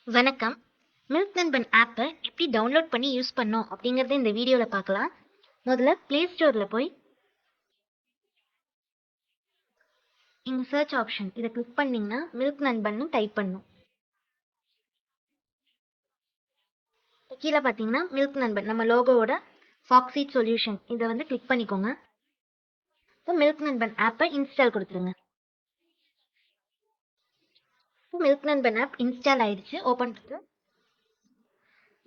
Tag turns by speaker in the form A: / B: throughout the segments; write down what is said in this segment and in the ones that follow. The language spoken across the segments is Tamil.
A: வணக்கம். மில்க் நண்பன் ஆப்பை எப்படி டவுன்லோட் பண்ணி யூஸ் பண்ணோம் அப்படிங்கறத இந்த வீடியோல பார்க்கலாம். முதல்ல பிளே ஸ்டோர்ல போய் இங்க சர்ச் ஆப்ஷன் இதை கிளிக் பண்ணீங்கன்னா மில்க் நண்பன் டைப் பண்ணும். கீழே பார்த்தீங்கன்னா மில்க் நண்பன் நம்ம லோகோவோட ஃபாக்ஸீட் சொல்யூஷன் இதை கிளிக் பண்ணிக்கோங்க. இப்போ மில்க் நண்பன் ஆப்பை இன்ஸ்டால் கொடுத்துருங்க. இப்போ மில்க் நண்பன் ஆப் இன்ஸ்டால் ஆயிடுச்சு. ஓப்பன் பண்ணி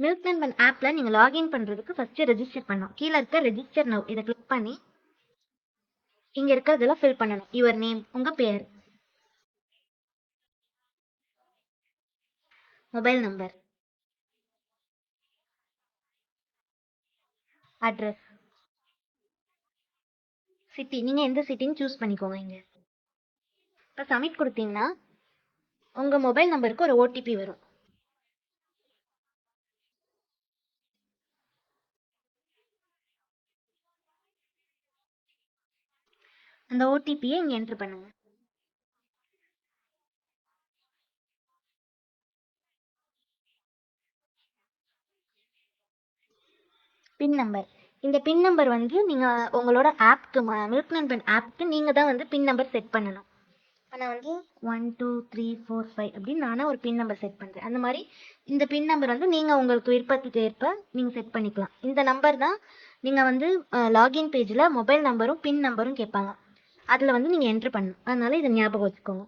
A: மில்க் நண்பன் ஆப்ல நீங்க லாகின் பண்றதுக்கு ஃபர்ஸ்ட் ரெஜிஸ்டர் பண்ணணும். கீழே இருக்க ரெஜிஸ்டர் நவ் இதை கிளிக் பண்ணி இங்க இருக்கிறதெல்லாம் ஃபில் பண்ணணும். யுவர் நேம் உங்க பேர், மொபைல் நம்பர், அட்ரஸ், சிட்டி நீங்க எந்த சிட்டின்னு சூஸ் பண்ணிக்கோங்க. இங்க இப்போ சப்மிட் கொடுத்தீங்கன்னா உங்க மொபைல் நம்பருக்கு ஒரு ஓடிபி வரும். அந்த ஓடிபியை இங்க என்டர் பண்ணுங்க. பின் நம்பர் இந்த பின் நம்பர் நீங்க உங்களோட ஆப்க்கு மில்க் நண்பன் ஆப்க்கு நீங்க தான் பின் நம்பர் செட் பண்ணணும். நான் 1 2 3 4 5 அப்படின்னு நானே ஒரு பின் நம்பர் செட் பண்றேன். அந்த மாதிரி இந்த பின் நம்பர் நீங்க உங்களுக்கு விருப்பத்துக்கு ஏற்ப நீங்க செட் பண்ணிக்கலாம். இந்த நம்பர் தான் நீங்க லாகின் பேஜ்ல மொபைல் நம்பரும் பின் நம்பரும் கேட்பாங்க. அதுல நீங்க என்டர் பண்ணணும். அதனால இதை ஞாபகம் வச்சுக்கோங்க.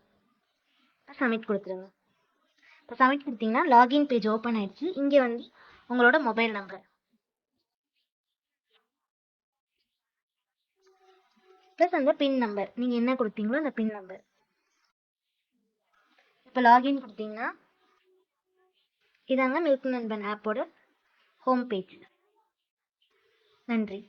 A: சப்மிட் கொடுத்துருங்க. இப்போ சப்மிட் கொடுத்தீங்கன்னா லாகின் பேஜ் ஓப்பன் ஆயிடுச்சு. இங்கே உங்களோட மொபைல் நம்பர் ப்ளஸ் அந்த பின் நம்பர் நீங்க என்ன கொடுத்தீங்களோ அந்த பின் நம்பர். இப்போ லாகின் கொடுத்தீங்கன்னா இதாங்க மில்க் நண்பன் ஆப்போட ஹோம் பேஜ். நன்றி.